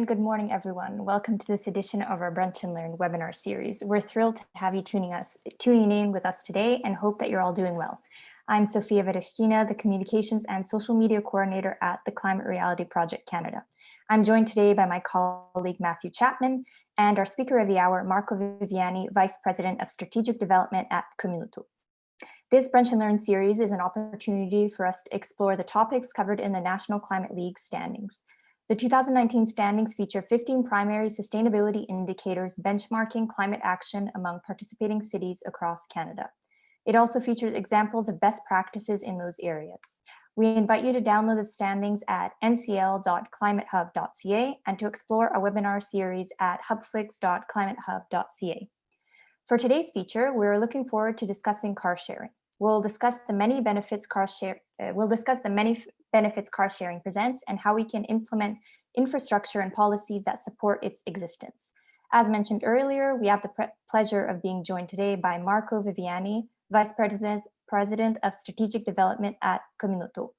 good morning, everyone. Welcome to this edition of our Brunch and Learn webinar series. We're thrilled to have you tuning in with us today and hope that you're all doing well. I'm Sofia Vereshkina, the Communications and Social Media Coordinator at the Climate Reality Project Canada. I'm joined today by my colleague Matthew Chapman and our speaker of the hour, Marco Viviani, Vice President of Strategic Development at Communato. This Brunch and Learn series is an opportunity for us to explore the topics covered in the National Climate League standings. The 2019 standings feature 15 primary sustainability indicators benchmarking climate action among participating cities across Canada. It also features examples of best practices in those areas. We invite you to download the standings at ncl.climatehub.ca and to explore our webinar series at hubflix.climatehub.ca. For today's feature, we're looking forward to discussing car sharing. We'll discuss the many benefits car sharing presents and how we can implement infrastructure and policies that support its existence. As mentioned earlier, we have the pleasure of being joined today by Marco Viviani, Vice President of Strategic Development at Communato.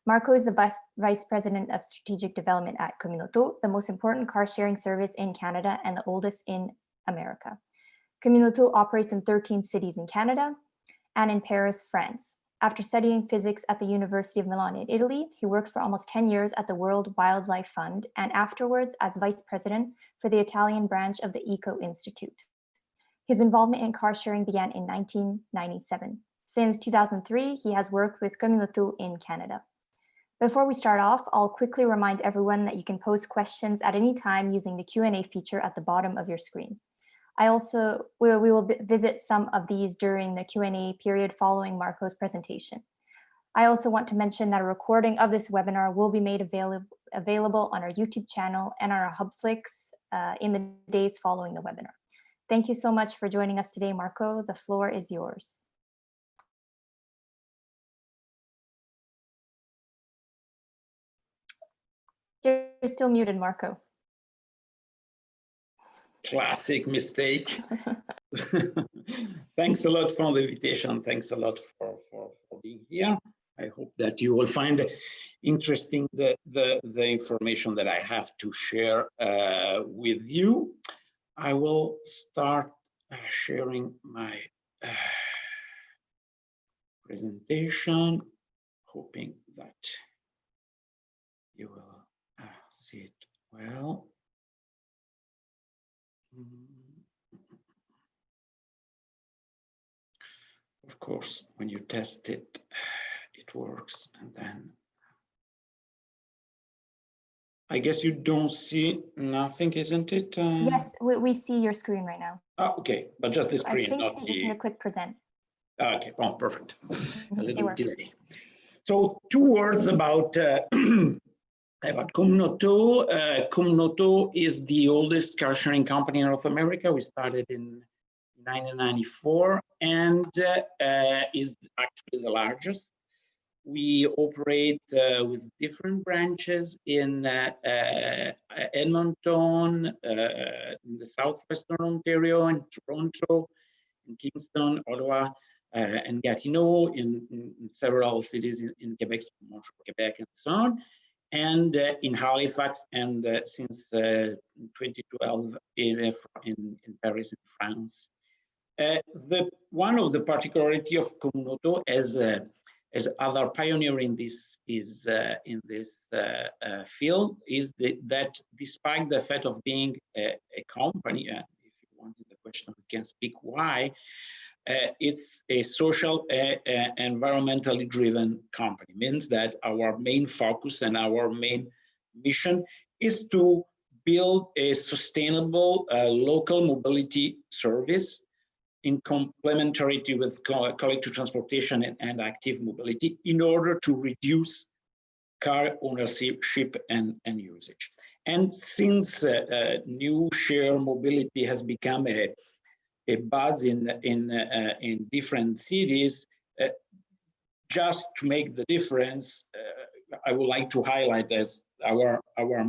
Marco is the Vice President of Strategic Development at Communato, the most important car sharing service in Canada and the oldest in America. Communato operates in 13 cities in Canada and in Paris, France. After studying physics at the University of Milan in Italy, he worked for almost 10 years at the World Wildlife Fund and afterwards as Vice President for the Italian branch of the Eco Institute. His involvement in car sharing began in 1997. Since 2003, he has worked with Communato in Canada. Before we start off, I'll quickly remind everyone that you can pose questions at any time using the Q&A feature at the bottom of your screen. We will visit some of these during the Q&A period following Marco's presentation. I also want to mention that a recording of this webinar will be made available on our YouTube channel and on our Hubflix in the days following the webinar. Thank you so much for joining us today, Marco. The floor is yours. You're still muted, Marco. Classic mistake. Thanks a lot for the invitation. Thanks a lot for being here. I hope that you will find interesting the information that I have to share with you. I will start sharing my presentation, hoping that you will see it well. Of course, when you test it, it works, and then I guess you don't see nothing, isn't it? Yes, we see your screen right now. Oh, okay, but just the screen, I think not you just need to click present. Okay, oh, perfect. A little delay. So 2 words about Communato. Communato is the oldest car sharing company in North America. We started in 1994 and is actually the largest. We operate with different branches in Edmonton, in the southwestern Ontario, in Toronto, in Kingston, Ottawa, and Gatineau, in several cities in Quebec, Montreal, Quebec, and so on. And in Halifax, and since 2012 in Paris, in France. One of the particularity of Communato as other pioneer in this field is that despite the fact of being a company, and if you wanted the question, we can speak why. It's a social, environmentally driven company. Means that our main focus and our main mission is to build a sustainable local mobility service in complementarity with collective transportation and active mobility in order to reduce car ownership and usage. And since new share mobility has become a buzz in different cities, just to make the difference, I would like to highlight as our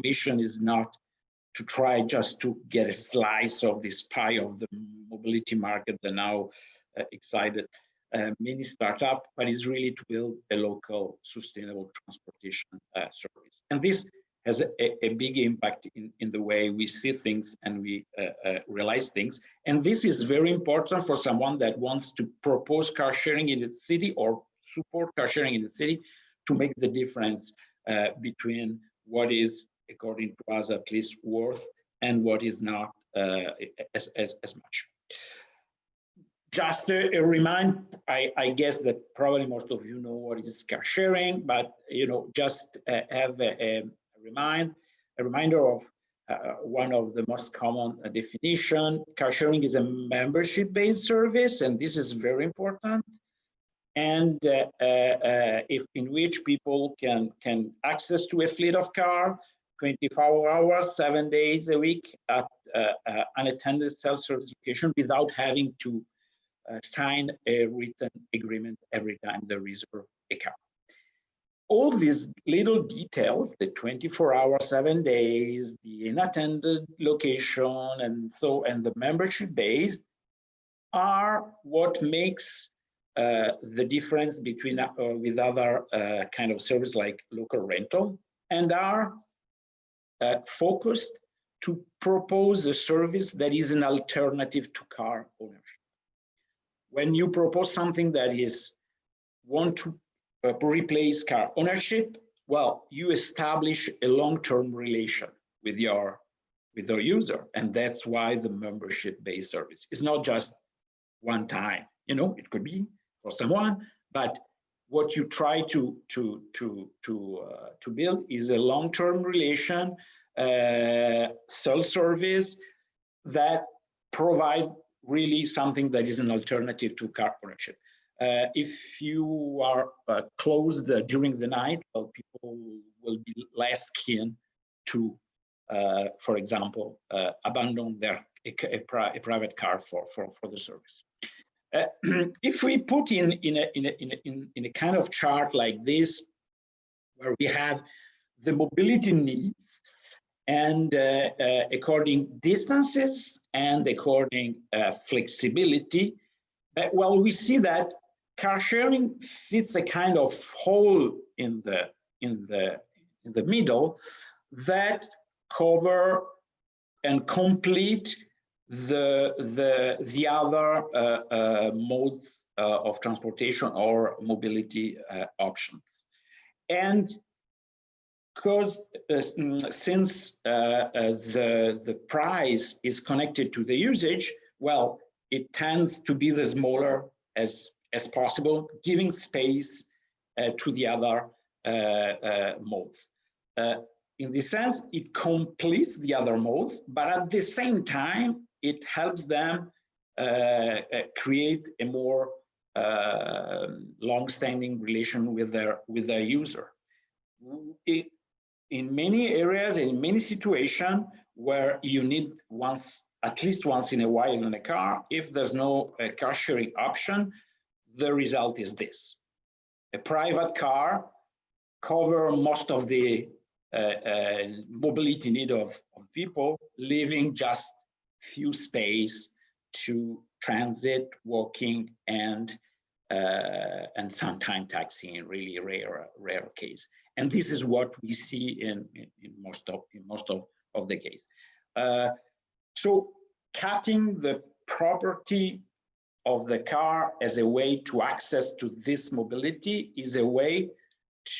mission is not to try just to get a slice of this pie of the mobility market, the now excited mini startup, but is really to build a local sustainable transportation service. And this has a big impact in the way we see things and we realize things. And this is very important for someone that wants to propose car sharing in the city or support car sharing in the city, to make the difference between what is, according to us at least, worth and what is not as much. Just a reminder, I guess that probably most of you know what is car sharing, but just have a reminder of one of the most common definition. Car sharing is a membership-based service, and this is very important. And in which people can access to a fleet of car 24 hours, 7 days a week at unattended self-service location without having to sign a written agreement every time they reserve a car. All these little details, the 24 hours, 7 days, the unattended location, and the membership based, are what makes the difference between with other kind of service like local rental, and are focused to propose a service that is an alternative to car ownership. When you propose something that is want to replace car ownership, well, you establish a long-term relation with your user, and that's why the membership-based service is not just one time. It could be for someone, but what you try to build is a long-term relation, self-service that provide really something that is an alternative to car ownership. If you are closed during the night, well, people will be less keen to, for example, abandon a private car for the service. If we put in a kind of chart like this, where we have the mobility needs, and according distances and according flexibility, well, we see that car sharing fits a kind of hole in the middle that cover and complete the other modes of transportation or mobility options. And because since the price is connected to the usage, well, it tends to be the smaller as possible, giving space to the other modes. In this sense, it completes the other modes, but at the same time, it helps them create a more long-standing relation with their user. In many areas, in many situations where you need at least once in a while in a car, if there's no car sharing option, the result is this. A private car covers most of the mobility need of people, leaving just few space to transit, walking, and sometimes taxi in really rare case. And this is what we see in most of the case. So cutting the property of the car as a way to access to this mobility is a way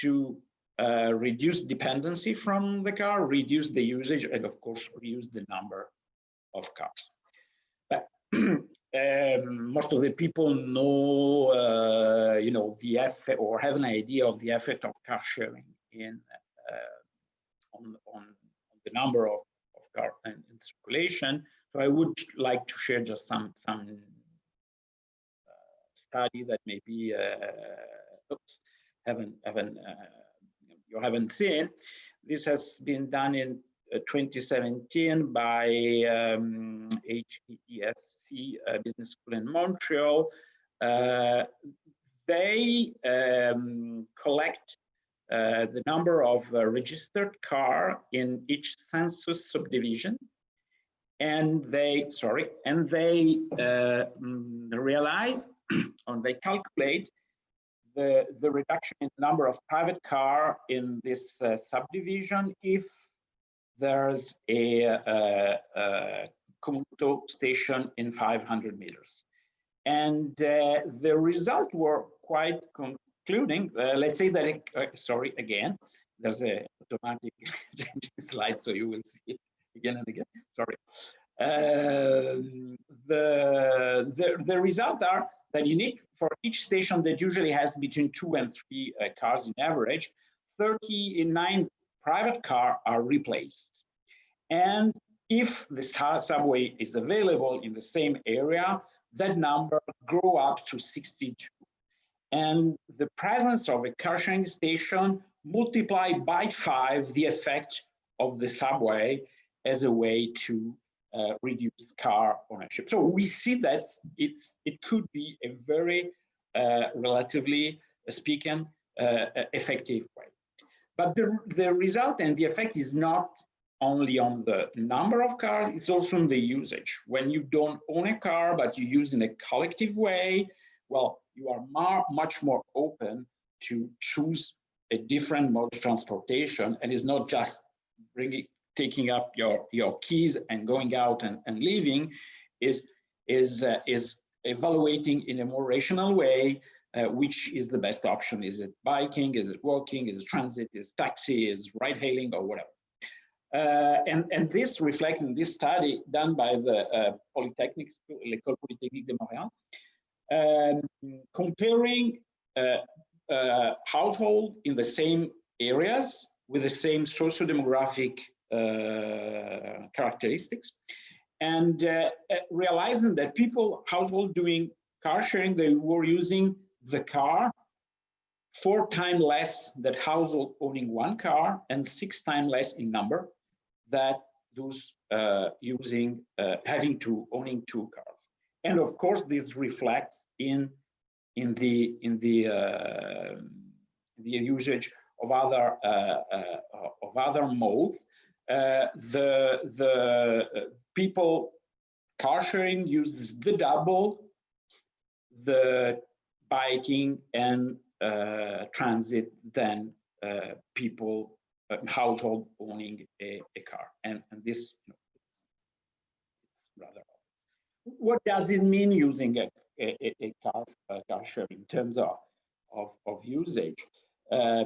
to reduce dependency from the car, reduce the usage, and of course, reduce the number of cars. But most of the people know, the effect, or have an idea of the effect of car sharing on the number of cars in circulation. So I would like to share just some study that maybe you haven't seen. This has been done in 2017 by HESC Business School in Montreal. They collect the number of registered car in each census subdivision, and they realize and they calculate the reduction in number of private car in this subdivision if there's a commuter station in 500 meters. And the results were quite concluding. Let's say that, sorry, again, there's a automatic slide, so you will see it again and again, sorry. The results are that for each station that usually has between 2 and 3 cars in average, 39 private cars are replaced. And if the subway is available in the same area, that number grow up to 62. And the presence of a car sharing station multiplied by 5 the effect of the subway as a way to reduce car ownership. So we see that it could be a very relatively speaking effective way. But the result and the effect is not only on the number of cars, it's also on the usage. When you don't own a car, but you use in a collective way, well, you are much more open to choose a different mode of transportation, and it's not just taking up your keys and going out and leaving, is evaluating in a more rational way which is the best option. Is it biking? Is it walking? Is it transit? Is it taxi? Is it ride hailing or whatever? And this reflected in this study done by the L'École Polytechnique de Montréal, comparing households in the same areas with the same socio-demographic characteristics, and realizing that households doing car sharing, they were using the car 4 times less than household owning 1 car, and 6 times less in number that those having to owning 2 cars. And of course, this reflects in the usage of other modes. The people car sharing uses the double the biking and transit than people household owning a car, and this it's rather obvious. What does it mean using a car share in terms of usage?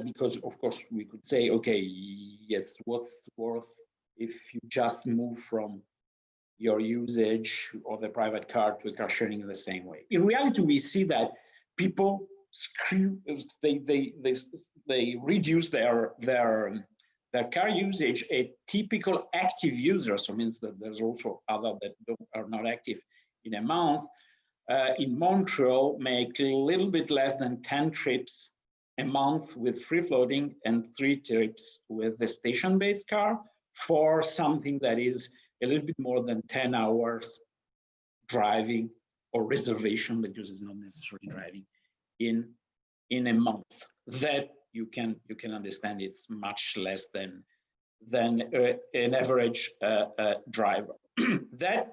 Because of course we could say, okay, yes, what's worth if you just move from your usage of the private car to a car sharing in the same way. In reality, we see that people they reduce their car usage. A typical active user, so means that there's also other that are not active in a month, in Montreal make a little bit less than 10 trips a month with free floating and 3 trips with the station-based car for something that is a little bit more than 10 hours driving or reservation, but this is not necessarily driving in a month. That you can understand it's much less than an average driver. That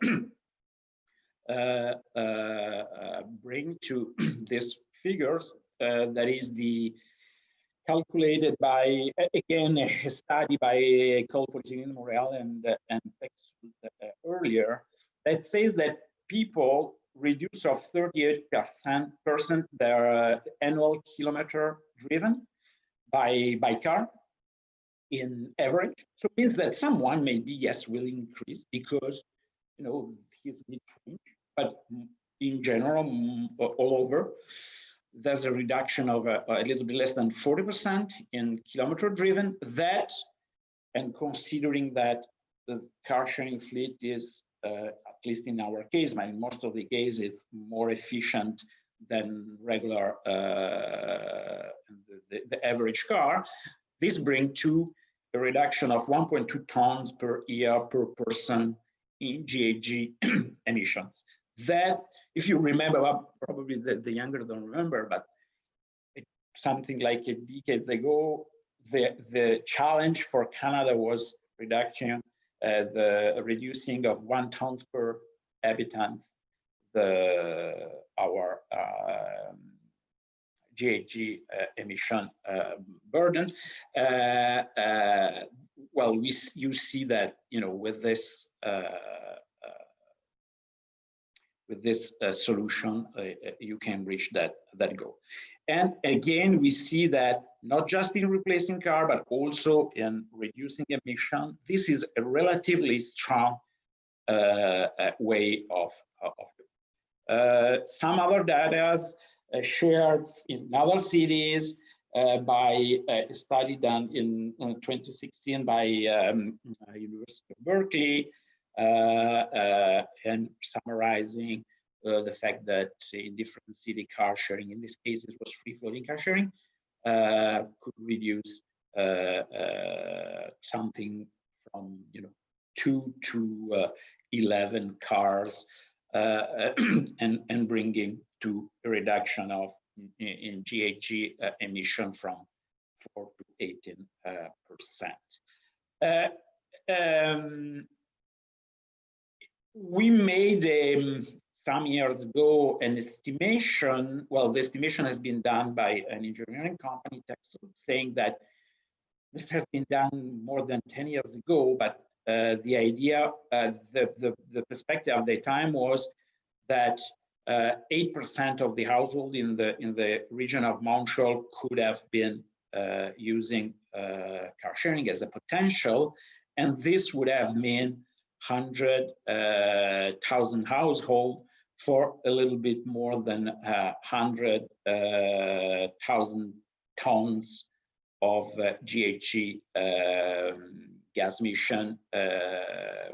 bring to these figures that is the calculated by, again, a study by L'École Polytechnique de Montréal and earlier, that says that people reduce of 38% their annual kilometer driven by car in average. So it means that someone maybe, yes, will increase because, you know, his need change, but in general, all over, there's a reduction of a little bit less than 40% in kilometer driven. That, and considering that the car sharing fleet is, at least in our case, but in most of the cases, more efficient than regular, the average car, this brings to a reduction of 1.2 tons per year per person in GHG emissions. That, if you remember, well, probably the younger don't remember, but something like a decade ago, the challenge for Canada was reduction, the reducing of 1 ton per habitant, our GHG emission burden. Well, you see that, you know, with this solution, you can reach that goal. And again, we see that not just in replacing car, but also in reducing emission. This is a relatively strong way of doing. Some other data shared in other cities by a study done in 2016 by University of Berkeley, and summarizing the fact that in different city car sharing, in this case it was free-floating car sharing, could reduce something from 2 to 11 cars, and bringing to a reduction of in GHG emission from 4 to 18%. We made some years ago an estimation. Well, the estimation has been done by an engineering company, Texel, saying that this has been done more than 10 years ago, but the idea, the perspective at the time was that 8% of the household in the region of Montreal could have been using car sharing as a potential, and this would have meant 100,000 households for a little bit more than 100,000 tons of GHG gas emission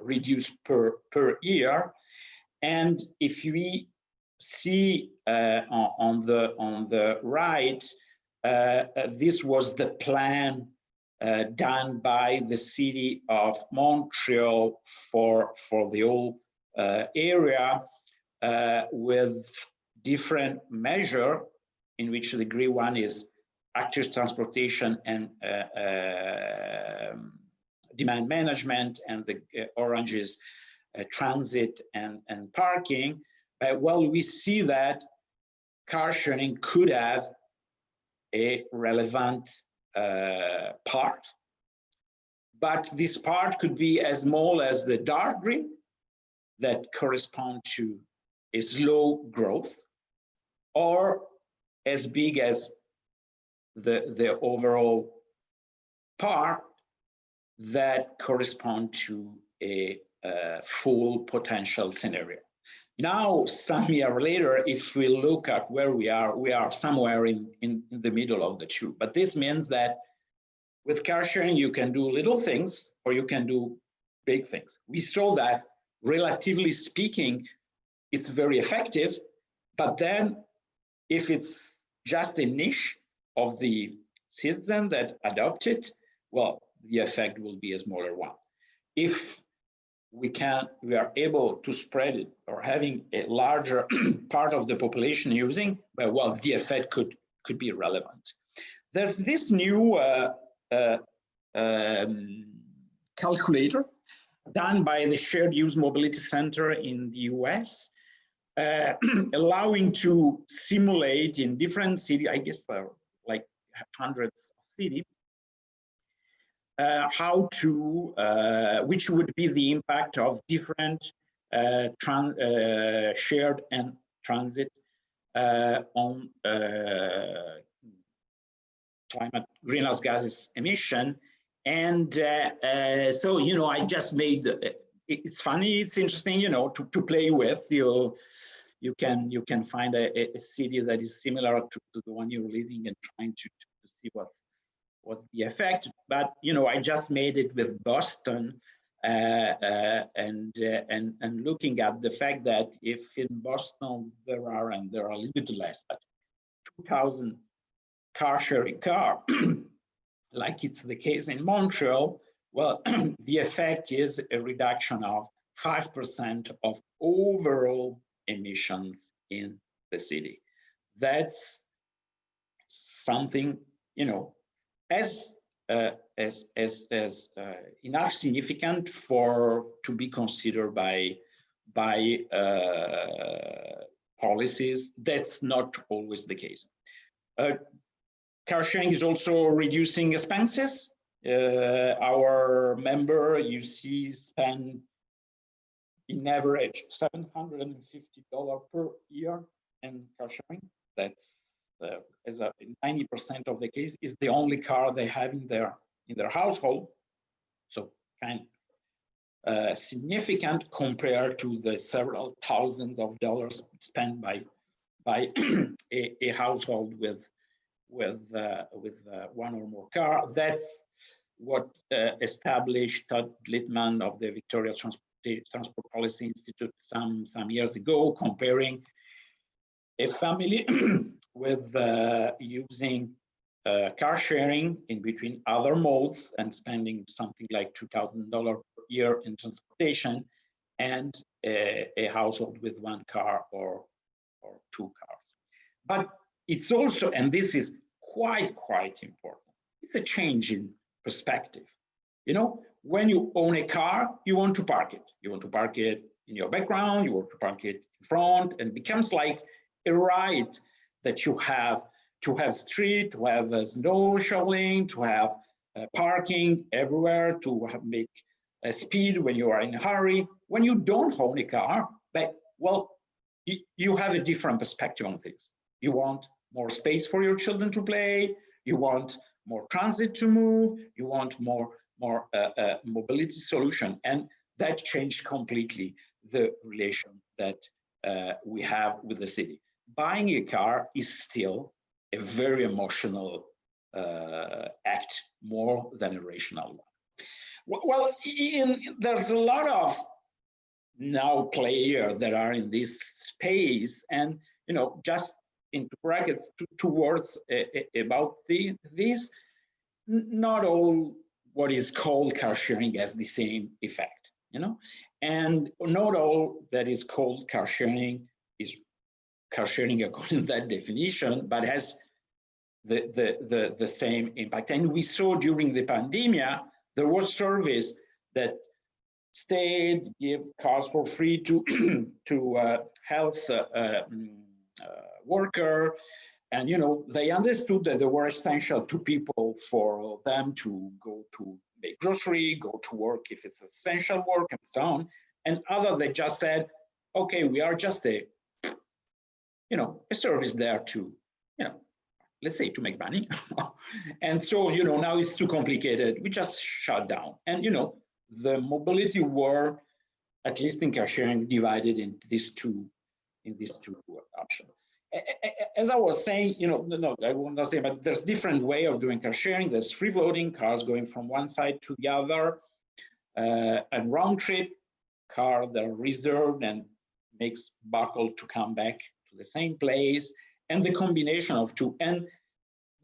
reduced per year. And if we see on the right, this was the plan done by the city of Montreal for the whole area, with different measures, in which the green one is active transportation and demand management, and the orange is transit and parking. Well, we see that car sharing could have a relevant part, but this part could be as small as the dark green that correspond to a slow growth, or as big as the overall part that correspond to a full potential scenario. Now, some year later, if we look at where we are somewhere in the middle of the two. But this means that with car sharing, you can do little things or you can do big things. We saw that, relatively speaking, it's very effective, but then if it's just a niche of the citizen that adopt it, well, the effect will be a smaller one. If we are able to spread it, or having a larger part of the population using, well, the effect could be relevant. There's this new calculator done by the Shared Use Mobility Center in the US, allowing to simulate in different cities, I guess there are like hundreds of cities, how to, which would be the impact of different shared and transit on climate greenhouse gases emission. And so, I just made, it's funny, it's interesting, to play with. You can find a city that is similar to the one you're living and trying to see what's the effect. But I just made it with Boston, and looking at the fact that if in Boston there are a little bit less, but 2,000 car sharing car, like it's the case in Montreal, well, the effect is a reduction of 5% of overall emissions in the city. That's something, as enough significant to be considered by policies. That's not always the case. Car sharing is also reducing expenses. Our member, you see, spend in average $750 per year in car sharing. That's as a 90% of the case is the only car they have in their household. So kind of significant compared to the several thousands of dollars spent by a household with one or more car. That's what established Todd Littman of the Victoria Transport Policy Institute some years ago, comparing a family with using car sharing in between other modes and spending something like $2,000 per year in transportation, and a household with one car or two cars. But it's also, and this is quite important, it's a change in perspective. You know, when you own a car, you want to park it. You want to park it in your background, you want to park it in front, and it becomes like a right that you have to have street, to have snow shoveling, to have parking everywhere, to make a speed when you are in a hurry. When you don't own a car, but well, you have a different perspective on things. You want more space for your children to play. You want more transit to move. You want more mobility solution, and that changed completely the relation that we have with the city. Buying a car is still a very emotional act, more than a rational one. Well, there's a lot of now players that are in this space, and you know, just into brackets, towards about this, not all what is called car sharing has the same effect, you know, and not all that is called car sharing is car sharing according to that definition, but has the same impact. And we saw during the pandemic, there was service that stayed, give cars for free to health worker, and you know, they understood that they were essential to people for them to go to make grocery, go to work if it's essential work, and so on. And other, they just said, okay, we are just a service there to, let's say, to make money. And so, now it's too complicated. We just shut down. And, the mobility were, at least in car sharing, divided in these two options. As I was saying, no, I won't say, but there's different way of doing car sharing. There's free floating, cars going from one side to the other, and round trip, car that are reserved and makes buckle to come back to the same place, and the combination of two. And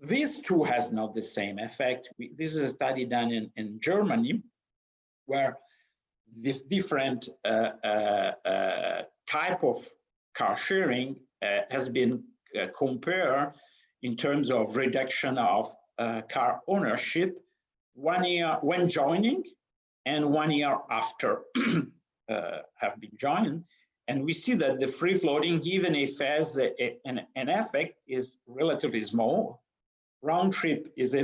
these two has not the same effect. This is a study done in Germany, where this different type of car sharing has been compared in terms of reduction of car ownership 1 year when joining and 1 year after have been joined. And we see that the free floating, even if it has an effect, is relatively small. Round trip is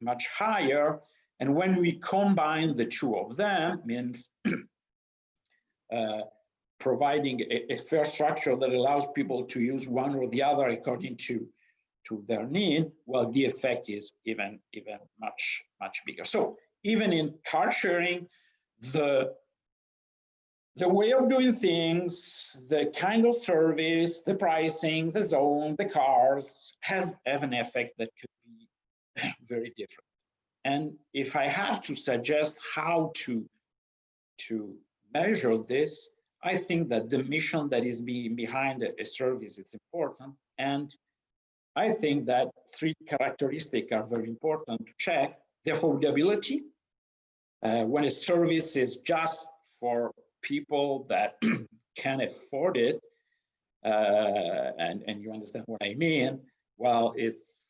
much higher. And when we combine the two of them, means providing a fair structure that allows people to use one or the other according to their need, well, the effect is even much bigger. So even in car sharing, the way of doing things, the kind of service, the pricing, the zone, the cars have an effect that could be very different. And if I have to suggest how to measure this, I think that the mission that is behind a service is important. And I think that 3 characteristics are very important to check. The affordability, when a service is just for people that can afford it, and you understand what I mean, well, its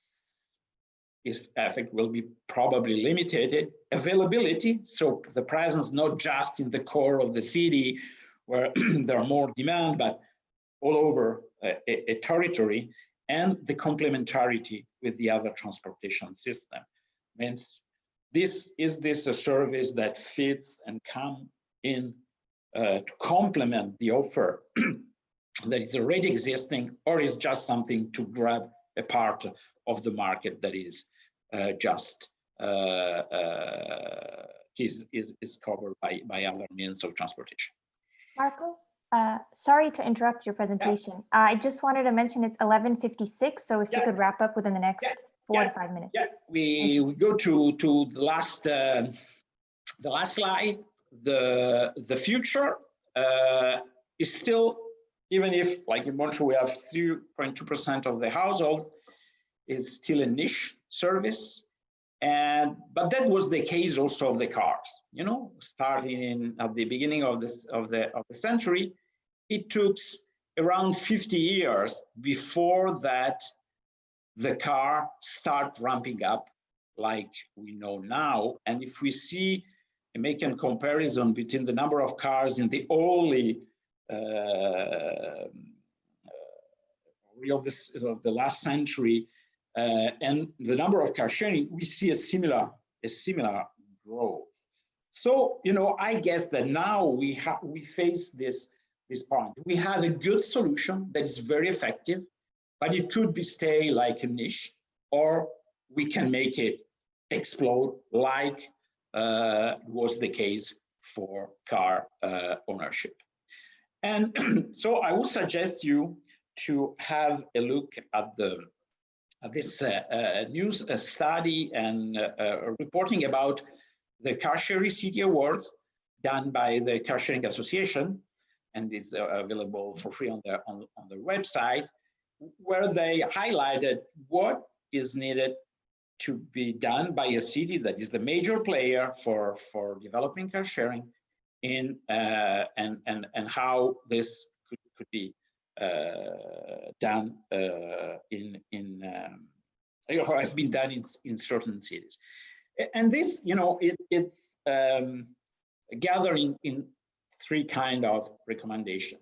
effect will be probably limited. Availability, so the presence not just in the core of the city where there are more demand, but all over a territory. and the complementarity with the other transportation system. Means this a service that fits and come in to complement the offer that is already existing, or is just something to grab a part of the market that is is covered by other means of transportation. Marco, sorry to interrupt your presentation. Yeah. I just wanted to mention it's 11:56, so if you could wrap up within the next 4 to 5 minutes. Yeah, we go to the last slide. The future is still, even if like in Montreal we have 3.2% of the households, is still a niche service. But that was the case also of the cars. You know, starting at the beginning of the century, it took around 50 years before that the car start ramping up like we know now. And if we see and make a comparison between the number of cars in the early of the last century and the number of car sharing, we see a similar growth. So, you know, I guess that now we face this point. We have a good solution that is very effective, but it could stay like a niche, or we can make it explode like was the case for car ownership. And so I would suggest you to have a look at this news study and reporting about the Car Sharing City Awards done by the Car Sharing Association, and is available for free on their website, where they highlighted what is needed to be done by a city that is the major player for developing car sharing in and how this could be done how has been done in certain cities. And this, you know, it's gathering in 3 kind of recommendation.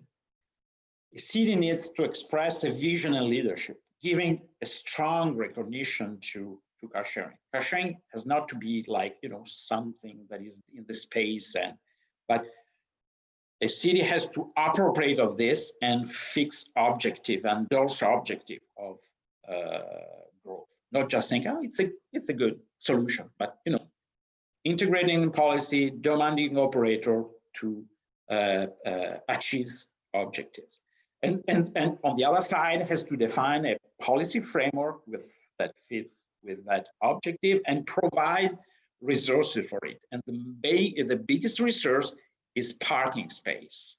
A city needs to express a vision and leadership, giving a strong recognition to car sharing. Car sharing has not to be like, you know, something that is in the space, but a city has to appropriate of this and fix objective and those objective of growth. Not just saying, oh, it's a good solution, but, you know, integrating policy, demanding operator to achieve objectives. And on the other side has to define a policy framework that fits with that objective and provide resources for it. And the biggest resource is parking space.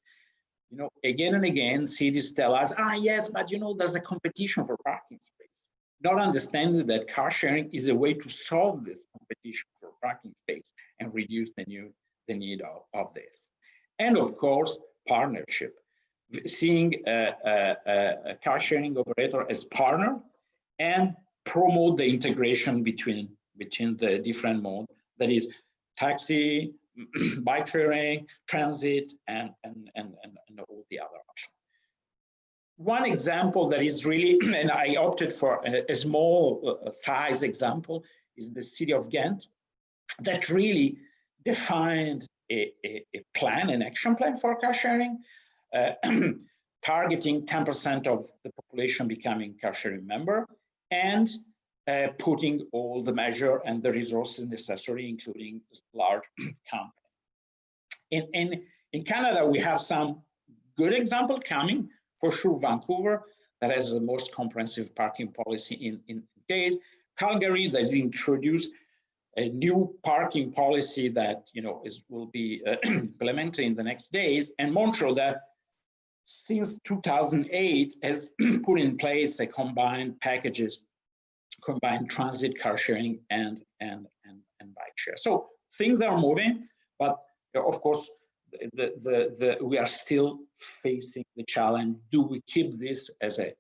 You know, again and again, cities tell us, yes, but you know, there's a competition for parking space. Not understanding that car sharing is a way to solve this competition for parking space and reduce the need of this. And of course, partnership. Seeing a car sharing operator as partner and promote the integration between the different modes, that is taxi, bike sharing, transit, and all the other options. One example that is really, and I opted for a small size example, is the city of Ghent, that really defined a plan, an action plan for car sharing, targeting 10% of the population becoming car sharing member, and putting all the measure and the resources necessary, including large company. In Canada, we have some good example coming. For sure, Vancouver, that has the most comprehensive parking policy in case. Calgary, that has introduced a new parking policy that, you know, will be implemented in the next days. And Montreal, that since 2008 has put in place a combined packages, combined transit, car sharing, and bike share. So things are moving, but of course, we are still facing the challenge. Do we keep this as a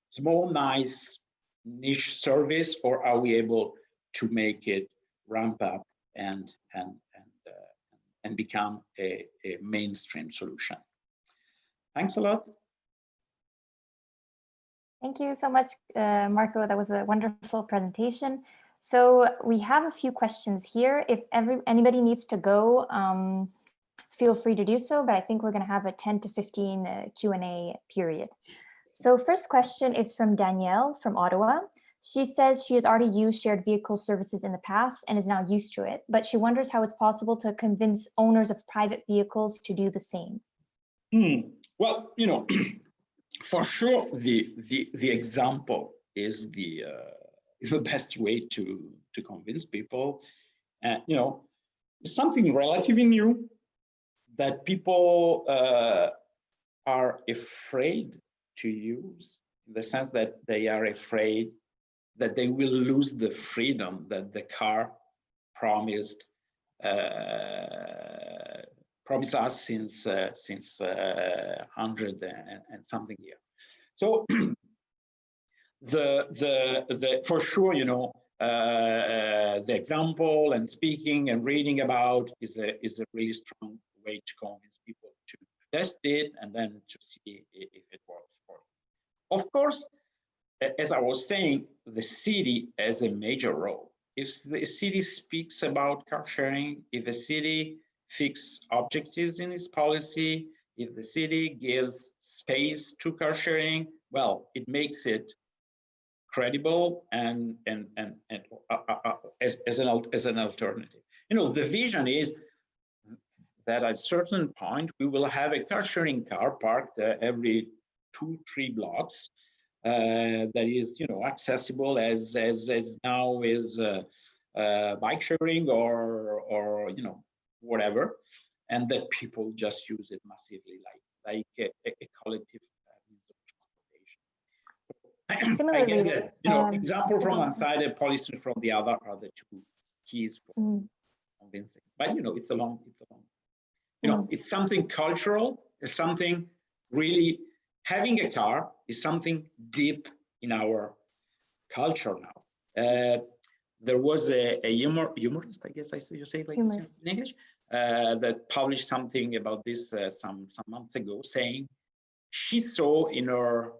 small, nice niche service, or are we able to make it ramp up and become a mainstream solution? Thanks a lot. Thank you so much, Marco. That was a wonderful presentation. So we have a few questions here. If anybody needs to go, feel free to do so, but I think we're going to have a 10 to 15 Q&A period. So first question is from Danielle from Ottawa. She says she has already used shared vehicle services in the past and is now used to it, but she wonders how it's possible to convince owners of private vehicles to do the same. Well, for sure, the example is the best way to convince people. It's something relatively new that people are afraid to use, in the sense that they are afraid that they will lose the freedom that the car promised us since 100 and something years. So for sure, the example and speaking and reading about is a really strong way to convince people to test it and then to see if it works for you. Of course, as I was saying, the city has a major role. If the city speaks about car sharing, if the city fixes objectives in its policy, if the city gives space to car sharing, well, it makes it credible and as an alternative. The vision is that at a certain point we will have a car sharing car parked every 2-3 blocks that is accessible as now is bike sharing or whatever, and that people just use it massively like a collective means of transportation. Similarly, I guess that, example from one side and policy from the other are the two keys for convincing. But it's a long. It's something cultural. It's something really. Having a car is something deep in our culture now. There was a humorist, I guess you say like in English, that published something about this some months ago, saying she saw in her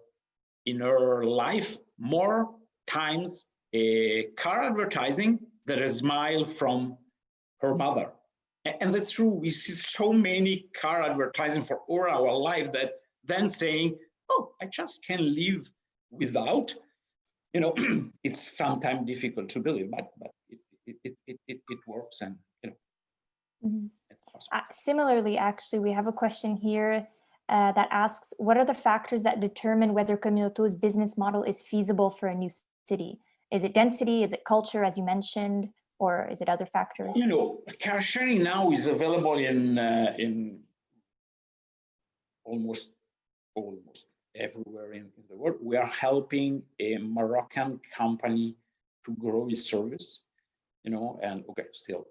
life more times a car advertising than a smile from her mother. And that's true. We see so many car advertising for all our life that then saying, oh, I just can't live without, it's sometimes difficult to believe, but it works, and it's possible. Similarly, actually, we have a question here that asks, what are the factors that determine whether Communauto's business model is feasible for a new city? Is it density? Is it culture, as you mentioned? Or is it other factors? Car sharing now is available in almost everywhere in the world. We are helping a Moroccan company to grow its service, and okay, still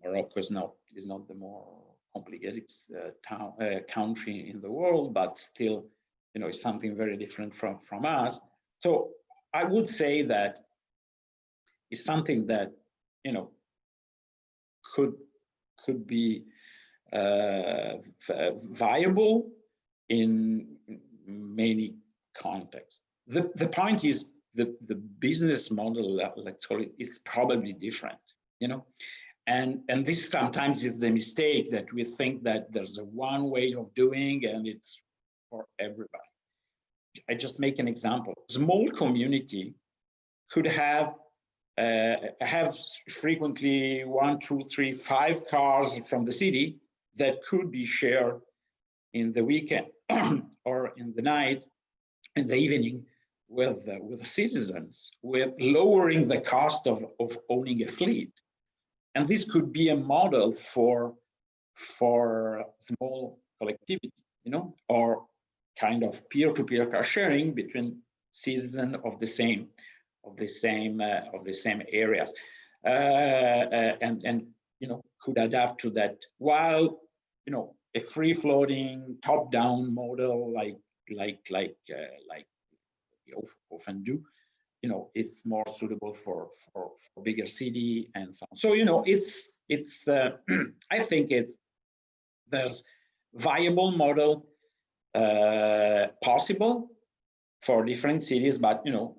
Morocco is not the more complicated country in the world, but still, it's something very different from us. So I would say that it's something that could be viable in many contexts. The point is the business model actually is probably different, and this sometimes is the mistake, that we think that there's a one way of doing and it's for everybody. I just make an example. Small community could have frequently 1, 2, 3, 5 cars from the city that could be shared in the weekend or in the night, in the evening, with the citizens, with lowering the cost of owning a fleet. And this could be a model for small collectivity, or kind of peer-to-peer car sharing between citizens of the same areas, and could adapt to that, while a free-floating top-down model like we often do, it's more suitable for bigger city and so on. So it's I think there's viable model possible for different cities, but you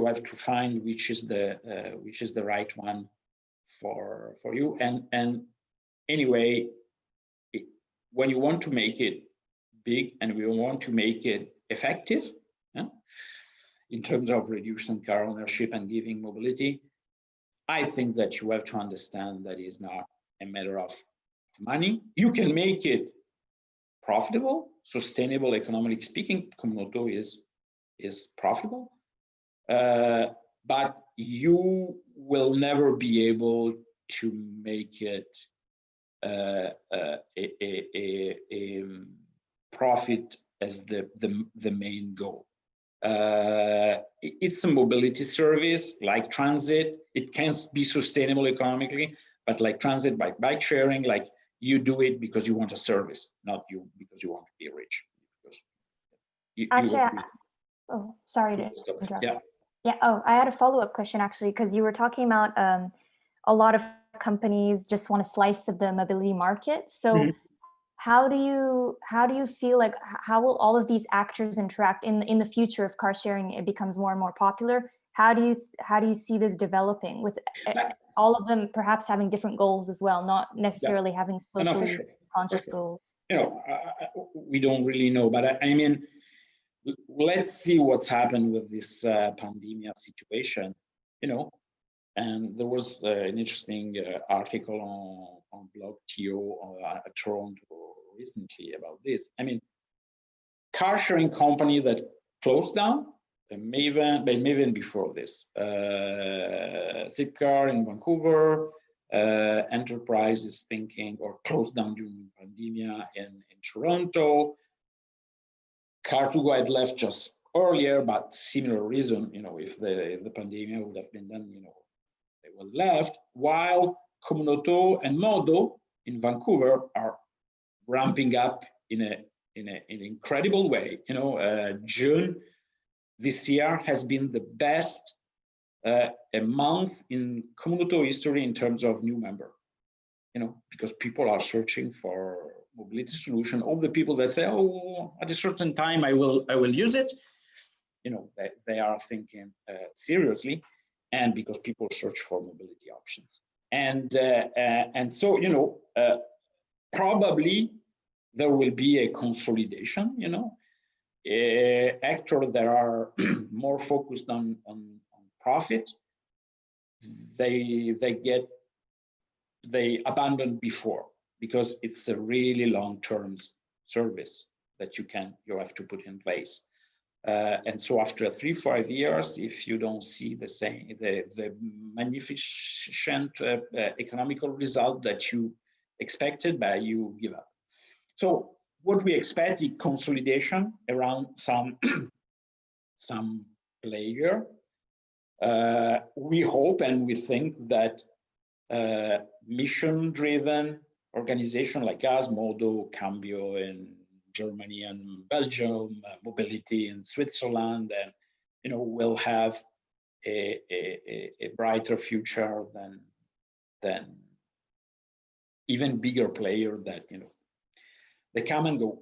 have to find which is the right one for you. And anyway, when you want to make it big and we want to make it effective, in terms of reducing car ownership and giving mobility, I think that you have to understand that it's not a matter of money. You can make it profitable, sustainable, economically speaking. Communautò is profitable, but you will never be able to make it a profit as the main goal. It's a mobility service like transit. It can be sustainable economically, but like transit, by bike sharing, like you do it because you want a service, not you because you want to be rich. Because actually, oh, sorry to interrupt. Yeah. Oh, I had a follow-up question actually, because you were talking about a lot of companies just want a slice of the mobility market. So how do you feel like, how will all of these actors interact in the future if car sharing it becomes more and more popular? How do you see this developing, with all of them perhaps having different goals as well, not necessarily having socially conscious goals? We don't really know, but I mean, let's see what's happened with this pandemic situation, and there was an interesting article on blog.to at Toronto recently about this. I mean, car sharing company that closed down, even before this, Zipcar in Vancouver, Enterprise is thinking, or closed down during pandemic in Toronto. Car2Go had left just earlier, but similar reason, if the pandemic would have been done, they were left, while Communautò and Modo in Vancouver are ramping up in an incredible way. June this year has been the best a month in Communautò history in terms of new member, because people are searching for mobility solution. All the people that say, oh, at a certain time I will use it, they are thinking seriously, and because people search for mobility options. And so, probably there will be a consolidation, actors that are more focused on profit, they abandon before, because it's a really long-term service that you have to put in place. And so after 3-5 years, if you don't see the magnificent economical result that you expected, you give up. So what we expect is consolidation around some player. We hope and we think that mission-driven organization like us, Modo, Cambio in Germany and Belgium, Mobility in Switzerland, and will have a brighter future than even bigger player that they come and go.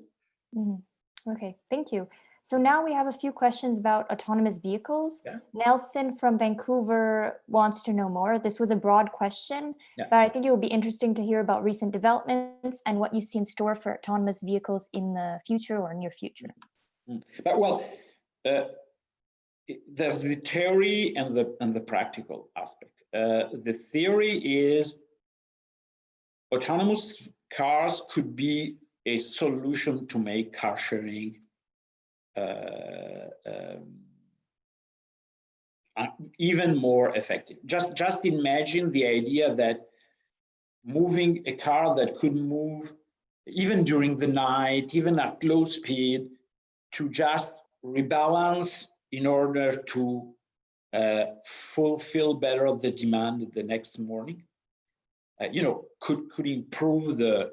Okay, thank you. So now we have a few questions about autonomous vehicles. Nelson from Vancouver wants to know more. This was a broad question, but I think it would be interesting to hear about recent developments and what you see in store for autonomous vehicles in the future or near future. Well, there's the theory and the practical aspect. The theory is autonomous cars could be a solution to make car sharing even more effective. Just imagine the idea that moving a car that could move even during the night, even at low speed, to just rebalance in order to fulfill better the demand the next morning, could improve the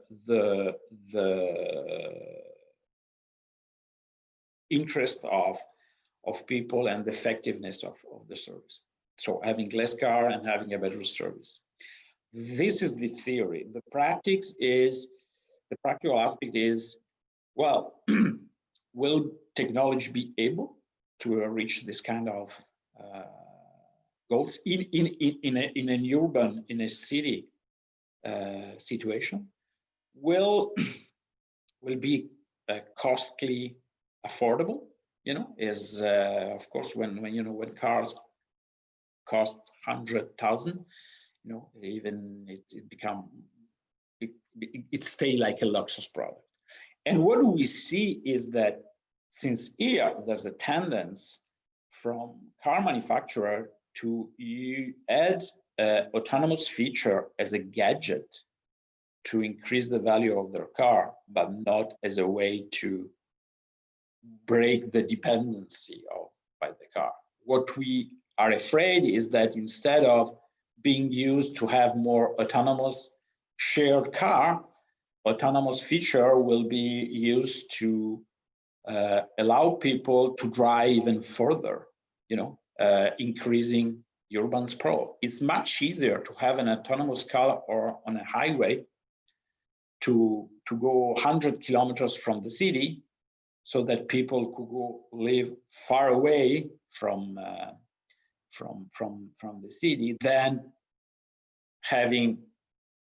interest of people and the effectiveness of the service. So having less car and having a better service. This is the theory. The practical aspect is, well, will technology be able reach this kind of goals in an urban, in a city situation will be costly, affordable. Is of course when cars cost 100,000, even it stay like a luxury product. And what we see is that since here there's a tendency from car manufacturer to add autonomous feature as a gadget to increase the value of their car, but not as a way to break the dependency by the car. What we are afraid is that instead of being used to have more autonomous shared car, autonomous feature will be used to allow people to drive even further, increasing urban sprawl. It's much easier to have an autonomous car or on a highway to go 100 kilometers from the city, so that people could go live far away from the city, than having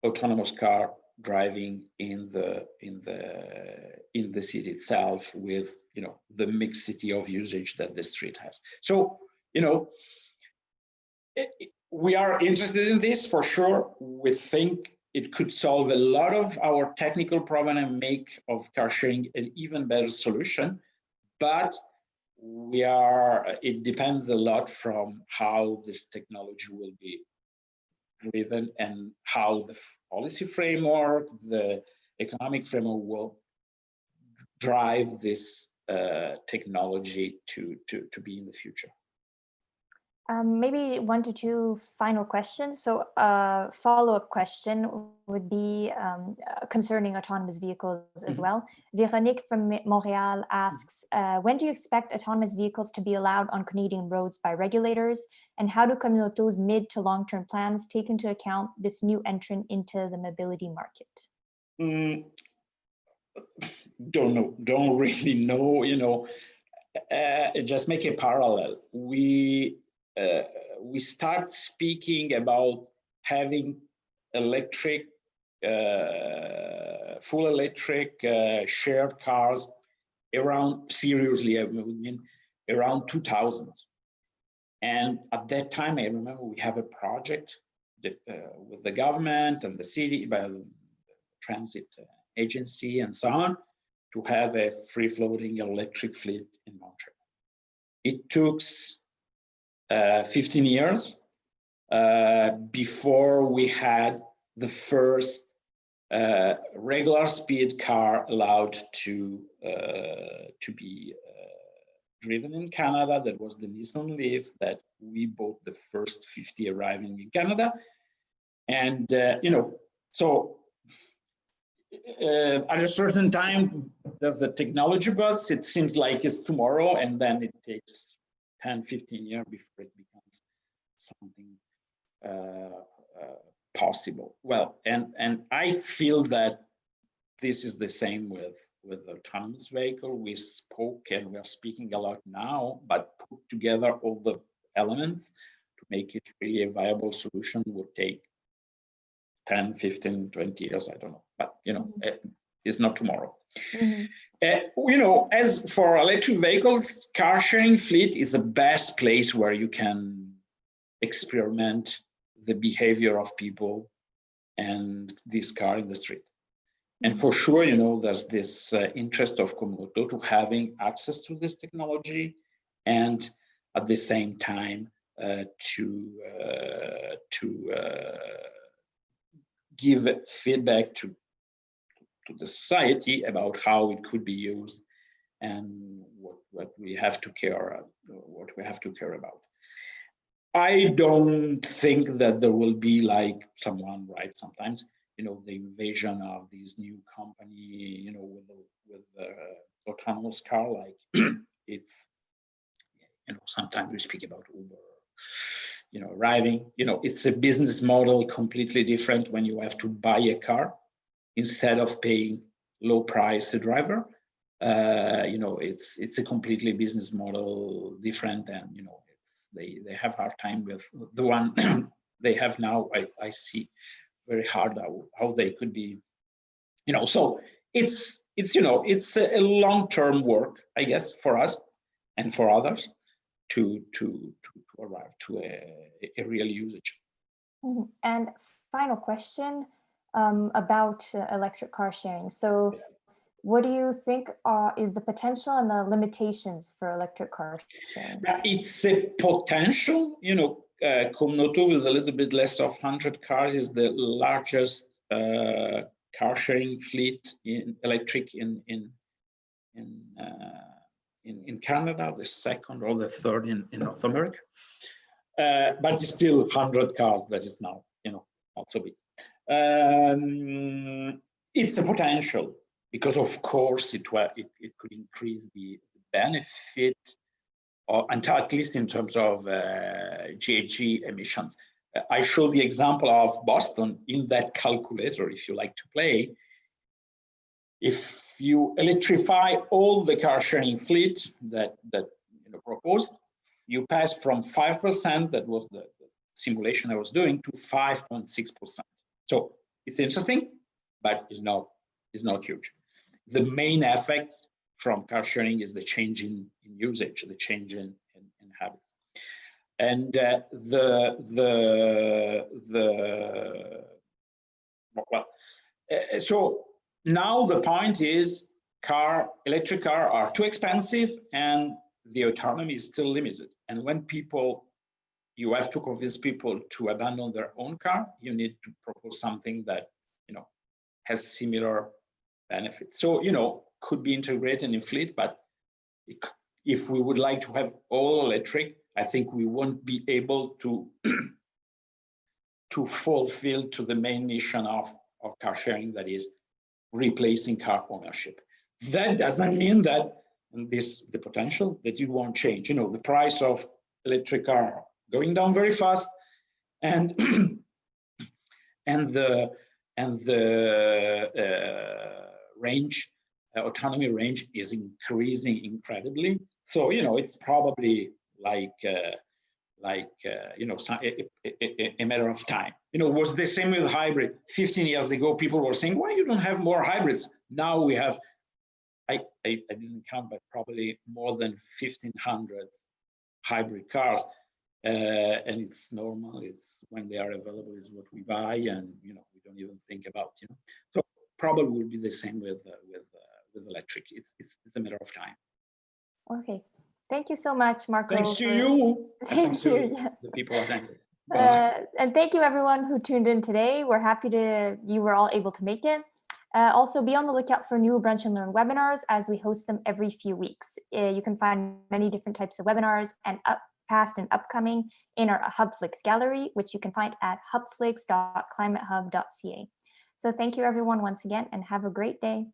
autonomous car driving in the city itself with the mixity of usage that the street has. So we are interested in this for sure. We think it could solve a lot of our technical problem and make of car sharing an even better solution, but it depends a lot from how this technology will be driven and how the policy framework, the economic framework will drive this technology to be in the future. Maybe 1 to 2 final questions. So a follow-up question would be concerning autonomous vehicles as well. Véronique from Montreal asks, when do you expect autonomous vehicles to be allowed on Canadian roads by regulators? And how do Communauto's mid to long-term plans take into account this new entrant into the mobility market? Don't know, don't really know, just make a parallel. We start speaking about having electric, full electric shared cars around, seriously, I mean, around 2000. And at that time, I remember we have a project that, with the government and the city, by the transit agency and so on, to have a free-floating electric fleet in Montreal. It took 15 years before we had the first regular speed car allowed to be driven in Canada. That was the Nissan Leaf that we bought the first 50 arriving in Canada. And, so at a certain time, there's a technology buzz. It seems like it's tomorrow, and then it takes 10, 15 years before it becomes something possible. Well, and I feel that this is the same with autonomous vehicle. We spoke and we are speaking a lot now, but put together all the elements to make it really a viable solution would take 10, 15, 20 years, I don't know, but it's not tomorrow. As for electric vehicles, car sharing fleet is the best place where you can experiment the behavior of people and this car in the street. And for sure, there's this interest of Communauto to having access to this technology, and at the same time to give feedback to the society about how it could be used and what we have to care about. I don't think that there will be, like someone writes sometimes, the invasion of this new company, with the autonomous car, like it's, sometimes we speak about Uber, arriving, it's a business model completely different when you have to buy a car instead of paying low price a driver. it's a completely business model different, and they have hard time with the one they have now. I see very hard how they could be, so it's a long-term work, I guess, for us and for others to arrive to a real usage. And final question about electric car sharing. So what do you think is the potential and the limitations for electric car sharing? It's a potential, Comnoto with a little bit less of 100 cars is the largest car sharing fleet in electric in Canada, the second or the third in North America. But it's still 100 cars. That is now, not so big. It's a potential because, of course, it could increase the benefit, at least in terms of GHG emissions. I showed the example of Boston in that calculator, if you like to play. If you electrify all the car sharing fleet that proposed, you pass from 5%, that was the simulation I was doing, to 5.6%. So it's interesting, but it's not huge. The main effect from car sharing is the change in usage, the change in habits. And so now the point is electric cars are too expensive and the autonomy is still limited. And when you have to convince people to abandon their own car, you need to propose something that, has similar benefits. So, could be integrated in fleet, but if we would like to have all electric, I think we won't be able to fulfill to the main mission of car sharing, that is replacing car ownership. That doesn't mean that the potential that it won't change. The price of electric car going down very fast, and the autonomy range is increasing incredibly. So it's probably like a matter of time. It was the same with hybrid. 15 years ago, people were saying, why you don't have more hybrids? Now we have, I didn't count, but probably more than 1,500 hybrid cars. And it's normal. It's when they are available is what we buy, and we don't even think about. So probably will be the same with electric. It's a matter of time. Okay, thank you so much, Marco. Thanks to you. Thank you. The people attending. And thank you everyone who tuned in today. We're happy you were all able to make it. Also, be on the lookout for new Brunch and Learn webinars as we host them every few weeks. You can find many different types of webinars and past and upcoming in our Hubflix gallery, which you can find at hubflix.climatehub.ca. So thank you everyone once again, and have a great day.